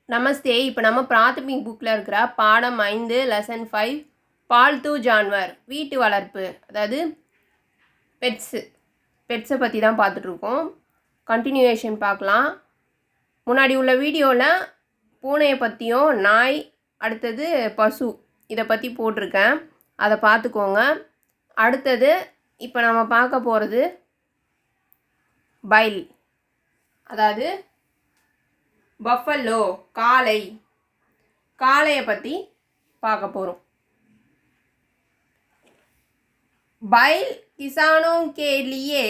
நமஸ்தே. இப்போ நம்ம பிராத்தமிக் புக்கில் இருக்கிற பாடம் 5 லெசன் 5 பால்து ஜான்வர் வீட்டு வளர்ப்பு, அதாவது பெட்ஸை பற்றி தான் பார்த்துட்ருக்கோம். கண்டினியூவேஷன் பார்க்கலாம். முன்னாடி உள்ள வீடியோவில் பூனையை பற்றியும் நாய், அடுத்தது பசு, இதை பற்றி போட்டிருக்கேன். அதை பார்த்துக்கோங்க. அடுத்தது இப்போ நம்ம பார்க்க போகிறது பைல், அதாவது பஃபல்லோ, காளையை பற்றி பார்க்க போகிறோம். बैल किसानों के लिए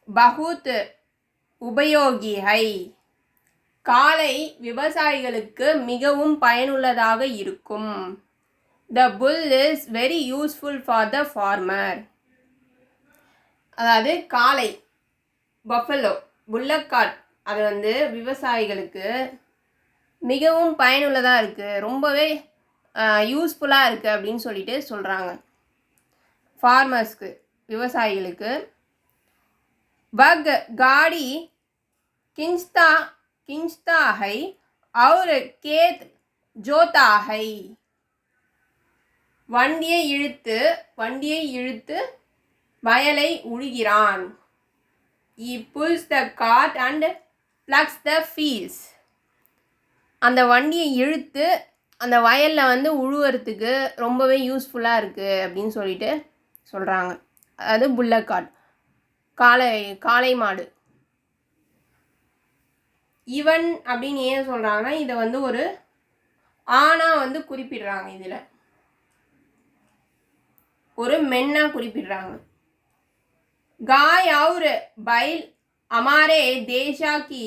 बहुत உபயோகி है. காளை விவசாயிகளுக்கு மிகவும் பயனுள்ளதாக இருக்கும். The bull is very useful for the farmer. அதாவது காளை, பஃபலோ, புல்லக்காட், அது விவசாயிகளுக்கு மிகவும் பயனுள்ளதாக இருக்குது, ரொம்பவே யூஸ்ஃபுல்லாக இருக்குது அப்படின்னு சொல்லிட்டு சொல்கிறாங்க. ஃபார்மர்ஸ்க்கு, விவசாயிகளுக்கு. பக் காடி கிஞ்ச்தா है और खेत जोता है. வண்டியை இழுத்து வயலை உழுகிறான். He pulls the cart and plucks the fields. அந்த வண்டியை இழுத்து அந்த வயலில் உழுவுறதுக்கு ரொம்பவே யூஸ்ஃபுல்லாக இருக்குது அப்படின்னு சொல்லிட்டு சொல்கிறாங்க. அதாவது புல்லக்காட், காளை மாடு. இவன் அப்படின்னு ஏன் சொல்கிறாங்கன்னா, இதை ஒரு ஆணாக குறிப்பிடுறாங்க, இதில் ஒரு மென்னாக குறிப்பிடுறாங்க. गाय और बैल हमारे देशा की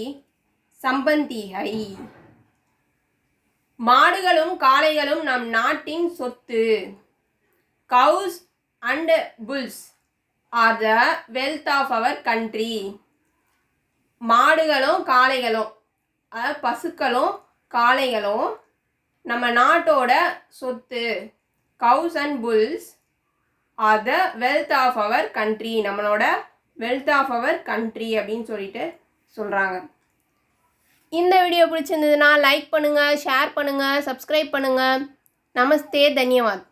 संपत्ति है. மாடுகளும் காளைகளும் நம் நாட்டின் சொத்து. cows and bulls are the wealth of our country. மாடுகளும் காளைகளும், அதாவது பசுக்களும் காளைகளும் நம்ம நாட்டோட சொத்து. cows and bulls are the wealth of our country. நம்மளோட wealth of our country அப்படின்னு சொல்லிட்டு சொல்கிறாங்க. இந்த வீடியோ பிடிச்சிருந்ததுன்னா லைக் பண்ணுங்கள், ஷேர் பண்ணுங்கள், சப்ஸ்கிரைப் பண்ணுங்கள். நமஸ்தே, தன்யவாத்.